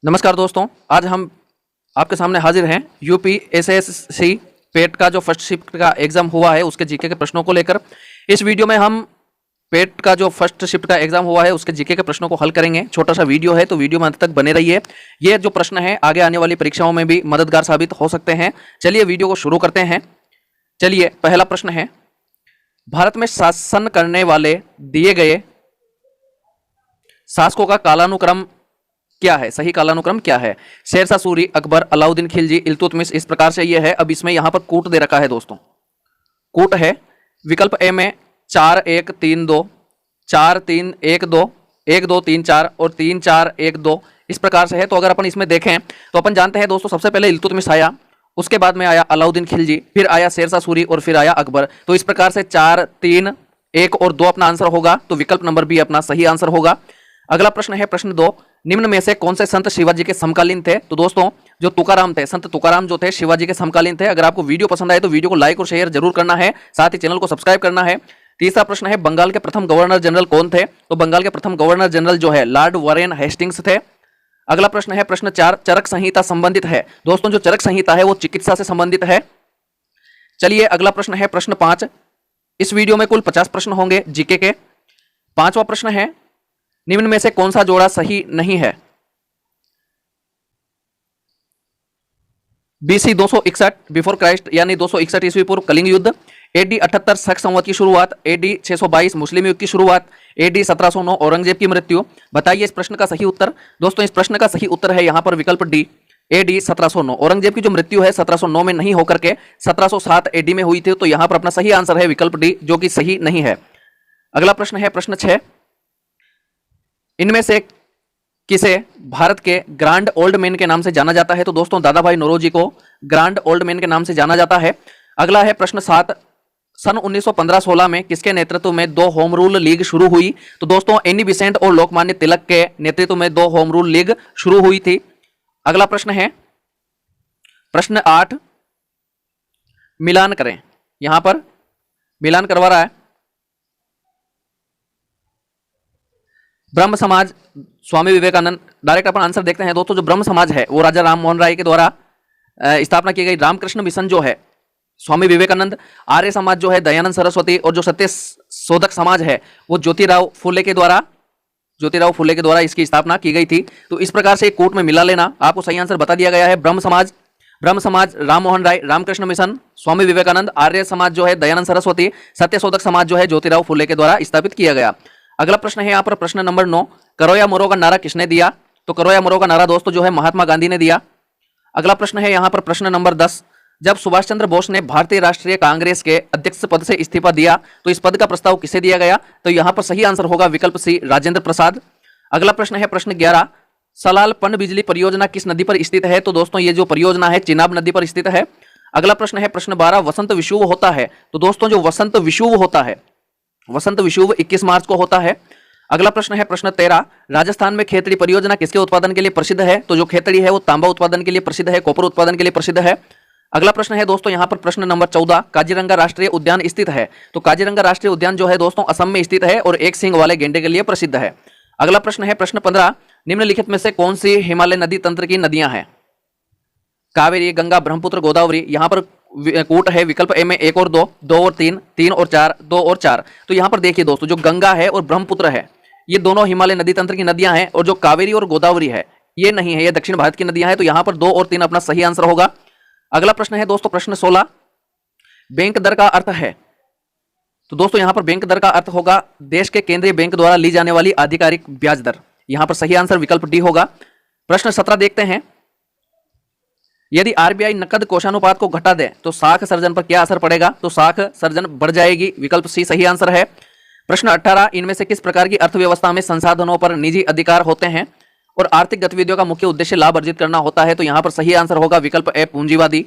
नमस्कार दोस्तों, आज हम आपके सामने हाजिर हैं यूपी एसएससी पेट का जो फर्स्ट शिफ्ट का एग्जाम हुआ है उसके जीके के प्रश्नों को लेकर। इस वीडियो में हम पेट का जो फर्स्ट शिफ्ट का एग्जाम हुआ है उसके जीके के प्रश्नों को हल करेंगे। छोटा सा वीडियो है तो वीडियो में अंत तक बने रहिए। ये जो प्रश्न है आगे आने वाली परीक्षाओं में भी मददगार साबित हो सकते हैं। चलिए वीडियो को शुरू करते हैं। चलिए, पहला प्रश्न है, भारत में शासन करने वाले दिए गए शासकों का कालानुक्रम क्या है? सही कालानुक्रम क्या है? शेरशाह सूरी, अकबर, अलाउद्दीन खिलजी, इल्तुतमिश, इस प्रकार से ये है। अब इसमें यहां पर कूट दे रखा है दोस्तों, कूट है। विकल्प ए में 4 1 3 2, 4 3 1 2, 1 2 3 4 और 3 4 1 2, इस प्रकार से है। तो अगर अपन इसमें देखें तो अपन जानते हैं दोस्तों, सबसे पहले इल्तुतमिश आया, उसके बाद में आया अलाउद्दीन खिलजी, फिर आया शेरशाह सूरी और फिर आया अकबर। तो इस प्रकार से 4 3 1 और 2 अपना आंसर होगा। तो विकल्प नंबर बी अपना सही आंसर होगा। अगला प्रश्न है प्रश्न 2, निम्न में से कौन से संत शिवाजी के समकालीन थे? तो दोस्तों जो तुकाराम थे, संत तुकाराम जो थे शिवाजी के समकालीन थे। अगर आपको वीडियो पसंद आए तो वीडियो को लाइक और शेयर जरूर करना है, साथ ही चैनल को सब्सक्राइब करना है। तीसरा प्रश्न है, बंगाल के प्रथम गवर्नर जनरल कौन थे? तो बंगाल के प्रथम गवर्नर जनरल जो है लॉर्ड वारेन हेस्टिंग्स थे। अगला प्रश्न है प्रश्न 4, चरक संहिता संबंधित है? दोस्तों जो चरक संहिता है वो चिकित्सा से संबंधित है। चलिए अगला प्रश्न है प्रश्न 5। इस वीडियो में कुल 50 प्रश्न होंगे जीके के। पांचवा प्रश्न है, निम्न में से कौन सा जोड़ा सही नहीं है? बीसी 261 बिफोर क्राइस्ट यानी 261 ईस्वी पूर्व कलिंग युद्ध, एडी 78 शक संवत की शुरुआत, एडी 622 मुस्लिम युग की शुरुआत, एडी 1709 औरंगजेब की मृत्यु। बताइए इस प्रश्न का सही उत्तर। दोस्तों इस प्रश्न का सही उत्तर है यहां पर विकल्प डी, एडी 1709। औरंगजेब की जो मृत्यु है 1709 में नहीं होकर के 1707 एडी में हुई थी। तो यहां पर अपना सही आंसर है विकल्प डी, जो कि सही नहीं है। अगला प्रश्न है प्रश्न 6, इनमें से किसे भारत के ग्रांड ओल्ड मैन के नाम से जाना जाता है? तो दोस्तों दादा भाई नौरोजी को ग्रांड ओल्ड मैन के नाम से जाना जाता है। अगला है प्रश्न 7, सन 1915-16 में किसके नेतृत्व में 2 होम रूल लीग शुरू हुई? तो दोस्तों एनी बिसेंट और लोकमान्य तिलक के नेतृत्व में 2 होम रूल लीग शुरू हुई थी। अगला प्रश्न है प्रश्न 8, मिलान करें। यहां पर मिलान करवा रहा है, ब्रह्म समाज, स्वामी विवेकानंद। डायरेक्ट अपन आंसर देखते हैं दोस्तों। जो ब्रह्म समाज है वो राजा राम मोहन राय के द्वारा स्थापना की गई। रामकृष्ण मिशन जो है स्वामी विवेकानंद, आर्य समाज जो है दयानंद सरस्वती, और जो सत्य शोधक समाज है वो ज्योतिराव फुले के द्वारा इसकी स्थापना की गई थी। तो इस प्रकार से कोर्ट में मिला लेना। आपको सही आंसर बता दिया गया है। ब्रह्म समाज राम मोहन राय, रामकृष्ण मिशन स्वामी विवेकानंद, आर्य समाज जो है दयानंद सरस्वती, सत्य शोधक समाज जो है ज्योतिराव फुले के द्वारा स्थापित किया गया। अगला प्रश्न है यहाँ पर प्रश्न नंबर 9, करो या मरो का नारा किसने दिया? तो करो या मरो का नारा दोस्तों जो है महात्मा गांधी ने दिया। अगला प्रश्न है यहाँ पर प्रश्न नंबर 10, जब सुभाष चंद्र बोस ने भारतीय राष्ट्रीय कांग्रेस के अध्यक्ष पद से इस्तीफा दिया तो इस पद का प्रस्ताव किसे दिया गया? तो यहाँ पर सही आंसर होगा विकल्प सी, राजेंद्र प्रसाद। अगला प्रश्न है प्रश्न 11, सलाल पनबिजली परियोजना किस नदी पर स्थित है? तो दोस्तों ये जो परियोजना है चिनाब नदी पर स्थित है। अगला प्रश्न है प्रश्न 12, वसंत विषुव होता है? तो दोस्तों जो वसंत विषुव होता है, वसंत विषुव 21 मार्च को होता है। अगला प्रश्न है प्रश्न 13, राजस्थान में खेतड़ी परियोजना किसके उत्पादन के लिए प्रसिद्ध है? तो जो खेतड़ी है वो तांबा उत्पादन के लिए प्रसिद्ध है, कॉपर उत्पादन के लिए प्रसिद्ध है। अगला प्रश्न है दोस्तों यहाँ पर प्रश्न नंबर 14, काजीरंगा राष्ट्रीय उद्यान स्थित है? तो काजीरंगा राष्ट्रीय उद्यान जो है दोस्तों असम में स्थित है और एक सींग वाले गेंडे के लिए प्रसिद्ध है। अगला प्रश्न है प्रश्न 15, निम्नलिखित में से कौन सी हिमालय नदी तंत्र की नदियां हैं? कावेरी, गंगा, ब्रह्मपुत्र, गोदावरी। यहाँ पर कूट है विकल्प ए में 1 और 2, 2 और 3, 3 और 4, 2 और 4। तो यहाँ पर देखिए दोस्तों जो गंगा है और ब्रह्मपुत्र है ये दोनों हिमालय नदी तंत्र की नदियां हैं, और जो कावेरी और गोदावरी है ये नहीं है, ये दक्षिण भारत की नदियां हैं। तो यहाँ पर 2 और 3 अपना सही आंसर होगा। अगला प्रश्न है दोस्तों प्रश्न 16, बैंक दर का अर्थ है? तो दोस्तों यहाँ पर बैंक दर का अर्थ होगा देश के केंद्रीय बैंक द्वारा ली जाने वाली आधिकारिक ब्याज दर। यहाँ पर सही आंसर विकल्प डी होगा। प्रश्न 17 देखते हैं, यदि आरबीआई नकद कोषानुपात को घटा दे तो साख सर्जन पर क्या असर पड़ेगा? तो साख सर्जन बढ़ जाएगी, विकल्प सी सही आंसर है। प्रश्न 18, इनमें से किस प्रकार की अर्थव्यवस्था में संसाधनों पर निजी अधिकार होते हैं और आर्थिक गतिविधियों का मुख्य उद्देश्य लाभ अर्जित करना होता है? तो यहां पर सही आंसर होगा विकल्प ए, पूंजीवादी।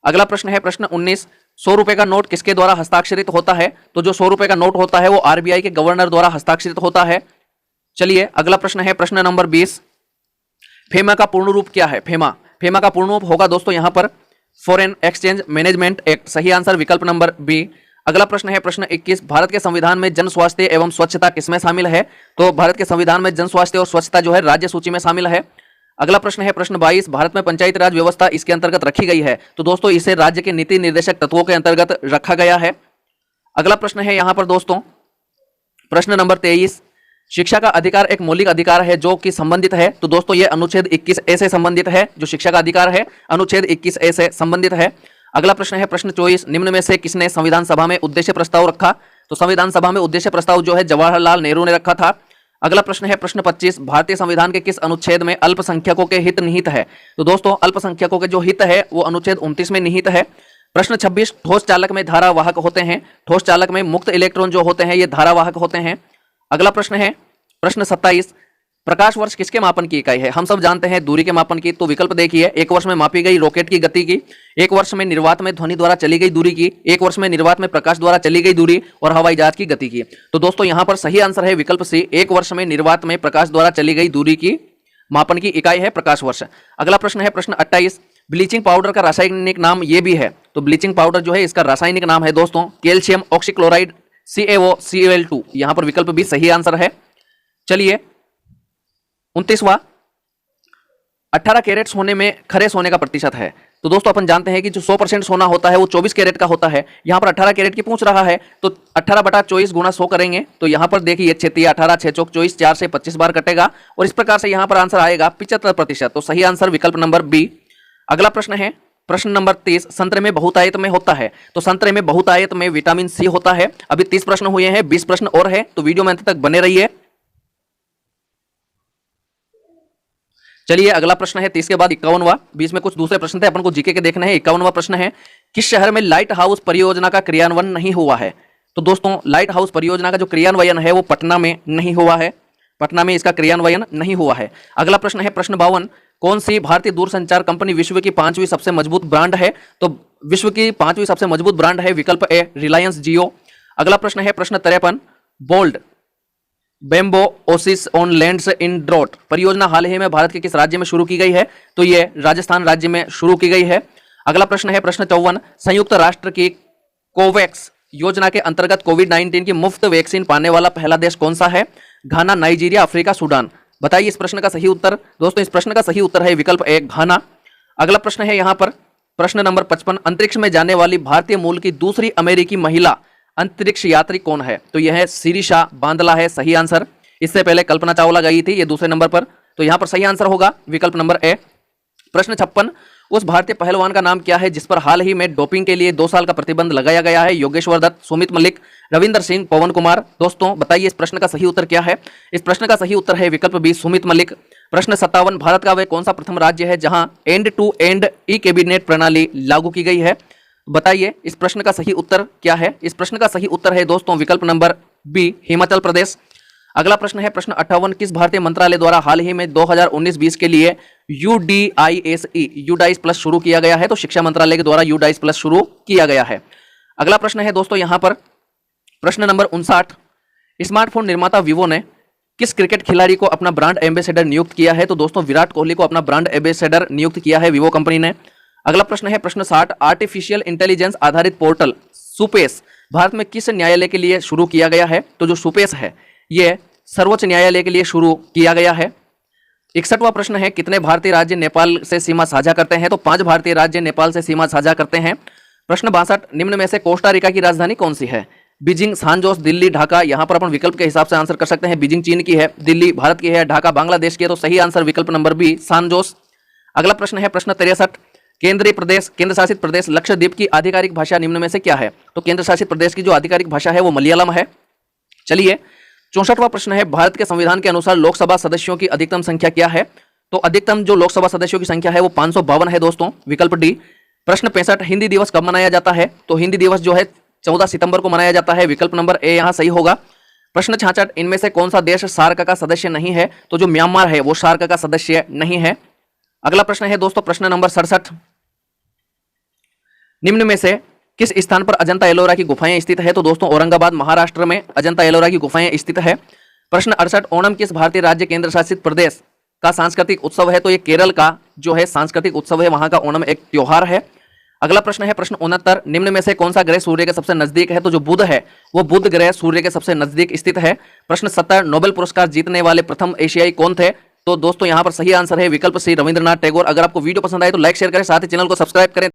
अगला प्रश्न है प्रश्न 19, 100 रुपए का नोट किसके द्वारा हस्ताक्षरित होता है? तो जो 100 रुपए का नोट होता है वो आरबीआई के गवर्नर द्वारा हस्ताक्षरित होता है। चलिए अगला प्रश्न है प्रश्न नंबर 20, फेमा का पूर्ण रूप क्या है? फेमा का पूर्ण रूप होगा दोस्तों यहां पर फॉरेन एक्सचेंज मैनेजमेंट एक्ट। सही आंसर विकल्प नंबर बी। अगला प्रश्न है प्रश्न 21, भारत के संविधान में जन स्वास्थ्य एवं स्वच्छता किसमें शामिल है? तो भारत के संविधान में जन स्वास्थ्य और स्वच्छता जो है राज्य सूची में शामिल है। अगला प्रश्न है प्रश्न 22, भारत में पंचायती राज व्यवस्था इसके अंतर्गत रखी गई है, तो दोस्तों इसे राज्य के नीति निर्देशक तत्वों के अंतर्गत रखा गया है। अगला प्रश्न है यहां पर दोस्तों प्रश्न नंबर 23, शिक्षा का अधिकार एक मौलिक अधिकार है जो कि संबंधित है, तो दोस्तों ये अनुच्छेद 21A से संबंधित है। जो शिक्षा का अधिकार है अनुच्छेद 21A से संबंधित है। अगला प्रश्न है प्रश्न 24, निम्न में से किसने संविधान सभा में उद्देश्य प्रस्ताव रखा, तो संविधान सभा में उद्देश्य प्रस्ताव जो है जवाहरलाल नेहरू ने रखा था। अगला प्रश्न है प्रश्न 25, भारतीय संविधान के किस अनुच्छेद में अल्पसंख्यकों के हित निहित है, तो दोस्तों अल्पसंख्यकों के जो हित है वो अनुच्छेद 29 में निहित है। प्रश्न 26, ठोस चालक में धारावाहक होते हैं, ठोस चालक में मुक्त इलेक्ट्रॉन जो होते हैं ये धारावाहक होते हैं। अगला प्रश्न है प्रश्न 27, प्रकाश वर्ष किसके मापन की इकाई है, हम सब जानते हैं दूरी के मापन की, तो विकल्प देखिए, एक वर्ष में मापी गई रॉकेट की गति की, एक वर्ष में निर्वात में ध्वनि द्वारा चली गई दूरी की, एक वर्ष में निर्वात में प्रकाश द्वारा चली गई दूरी और हवाई जहाज की गति की। तो दोस्तों यहां पर सही आंसर है विकल्प सी, एक वर्ष में निर्वात में प्रकाश द्वारा चली गई दूरी की मापन की इकाई है प्रकाश वर्ष। अगला प्रश्न है प्रश्न 28, ब्लीचिंग पाउडर का रासायनिक नाम ये भी है, तो ब्लीचिंग पाउडर जो है इसका रासायनिक नाम है दोस्तों कैल्शियम ऑक्सीक्लोराइड CaOCl2, यहां पर विकल्प भी सही आंसर है। चलिए 29वां, 18 कैरेट सोने में खरे सोने का प्रतिशत है, तो दोस्तों अपन जानते हैं कि जो 100% सोना होता है वो 24 कैरेट का होता है, यहां पर 18 कैरेट की पूछ रहा है, तो 18/24 गुना 100 करेंगे, तो यहां पर देखिए 6 18 6 चौक 24, 4 से 25 बार कटेगा और इस प्रकार से यहां पर आंसर आएगा 75%, तो सही आंसर विकल्प नंबर बी। अगला प्रश्न है प्रश्न नंबर 30, संतरे में बहुतायत में होता है, तो संतरे में बहुतायत में विटामिन सी होता है। अभी 30 प्रश्न हुए हैं, 20 प्रश्न और है, तो वीडियो में अंत तक बने रहिए। चलिए अगला प्रश्न है 30 के बाद 51वां, बीच में कुछ दूसरे प्रश्न थे अपन को जीके के देखने हैं। 51वां प्रश्न है, किस शहर में लाइट हाउस परियोजना का क्रियान्वयन नहीं हुआ है, तो दोस्तों लाइट हाउस परियोजना का जो क्रियान्वयन है वो पटना में नहीं हुआ है, पटना में इसका क्रियान्वयन नहीं हुआ है। अगला प्रश्न है प्रश्न 52, कौन सी भारतीय दूरसंचार कंपनी विश्व की 5वीं सबसे मजबूत ब्रांड है, तो विश्व की 5वीं सबसे मजबूत ब्रांड है विकल्प ए रिलायंस जियो। अगला प्रश्न है प्रश्न 53, bold bamboo oasis on lands in drought परियोजना हाल ही में भारत के किस राज्य में शुरू की गई है, तो ये राजस्थान राज्य में शुरू की गई है। अगला प्रश्न है प्रश्न 54, संयुक्त राष्ट्र की कोवैक्स योजना के अंतर्गत कोविड-19 की मुफ्त वैक्सीन पाने वाला पहला देश कौन सा है, घाना, नाइजीरिया, अफ्रीका, सूडान। बताइए इस प्रश्न का सही उत्तर। दोस्तों इस प्रश्न का सही उत्तर है विकल्प ए घाना। अगला प्रश्न है यहां पर प्रश्न नंबर 55, अंतरिक्ष में जाने वाली भारतीय मूल की दूसरी अमेरिकी महिला अंतरिक्ष यात्री कौन है, तो यह है शिरीषा बांदला है सही आंसर। इससे पहले कल्पना चावला गई थी ये दूसरे नंबर पर, तो यहां पर सही आंसर होगा विकल्प नंबर ए। प्रश्न 56, उस भारतीय पहलवान का नाम क्या है जिस पर हाल ही में डोपिंग के लिए 2 साल का प्रतिबंध लगाया गया है, योगेश्वर दत्त, सुमित मलिक, रविंदर सिंह, पवन कुमार। दोस्तों बताइए इस प्रश्न का सही उत्तर क्या है। इस प्रश्न का सही उत्तर है विकल्प बी सुमित मलिक। प्रश्न 57, भारत का वह कौन सा प्रथम राज्य है जहां end to end e cabinet प्रणाली लागू की गई है, बताइए इस प्रश्न का सही उत्तर क्या है। इस प्रश्न का सही उत्तर है दोस्तों विकल्प नंबर बी हिमाचल प्रदेश। अगला प्रश्न है प्रश्न 58, किस भारतीय मंत्रालय द्वारा हाल ही में 2019-20 के लिए UDISE प्लस शुरू किया गया है, तो शिक्षा मंत्रालय के द्वारा UDISE प्लस शुरू किया गया है। अगला प्रश्न है दोस्तों यहां पर प्रश्न नंबर 59, स्मार्टफोन निर्माता वीवो ने किस क्रिकेट खिलाड़ी को अपना ब्रांड एम्बेसडर नियुक्त किया है, तो दोस्तों विराट कोहली को अपना ब्रांड एम्बेसडर नियुक्त किया है वीवो कंपनी ने। अगला प्रश्न है प्रश्न 60, आर्टिफिशियल इंटेलिजेंस आधारित पोर्टल सुपेस भारत में किस न्यायालय के लिए शुरू किया गया है, तो जो सुपेस है ये सर्वोच्च न्यायालय के लिए शुरू किया गया है। 61वां प्रश्न है, कितने भारतीय राज्य नेपाल से सीमा साझा करते हैं, तो 5 भारतीय राज्य नेपाल से सीमा साझा करते हैं। प्रश्न 62, निम्न में से कोस्टा रिका की राजधानी कौन सी है, बीजिंग, सांत जोस, दिल्ली, ढाका। यहां पर अपन विकल्प के हिसाब से आंसर कर सकते हैं, बीजिंग चीन की है, दिल्ली भारत की है, ढाका बांग्लादेश की है, तो सही आंसर विकल्प नंबर बी सांत जोस। अगला प्रश्न है प्रश्न 63, केंद्र शासित प्रदेश लक्षद्वीप की आधिकारिक भाषा निम्न में से क्या है, तो केंद्र शासित प्रदेश की जो आधिकारिक भाषा है वो मलयालम है। चलिए 64वां प्रश्न है, भारत के संविधान के अनुसार लोकसभा सदस्यों की अधिकतम संख्या क्या है, तो अधिकतम जो लोकसभा सदस्यों की संख्या है वो 552 है दोस्तों, विकल्प डी। प्रश्न 65, हिंदी दिवस कब मनाया जाता है, तो हिंदी दिवस जो है 14 सितंबर को मनाया जाता है, विकल्प नंबर ए यहां सही होगा। प्रश्न 66, इनमें से कौन सा देश सार्क का सदस्य नहीं है, तो जो म्यांमार है वो सार्क का सदस्य नहीं है। अगला प्रश्न है दोस्तों प्रश्न नंबर 67, निम्न में से किस स्थान पर अजंता एलोरा की गुफाएं स्थित है, तो दोस्तों औरंगाबाद महाराष्ट्र में अजंता एलोरा की गुफाएं स्थित है। प्रश्न 68, ओणम किस भारतीय राज्य केंद्र शासित प्रदेश का सांस्कृतिक उत्सव है, तो ये केरल का जो है सांस्कृतिक उत्सव है, वहां का ओणम एक त्योहार है। अगला प्रश्न है प्रश्न 69, निम्न में से कौन सा ग्रह सूर्य के सबसे नजदीक है, तो जो बुध है वो बुध ग्रह सूर्य के सबसे नजदीक स्थित है। प्रश्न 70, नोबेल पुरस्कार जीतने वाले प्रथम एशियाई कौन थे, तो दोस्तों यहाँ पर सही आंसर है विकल्प सी रविंद्रनाथ टैगोर। अगर आपको वीडियो पसंद आए तो लाइक शेयर करें, साथ ही चैनल को सब्सक्राइब करें।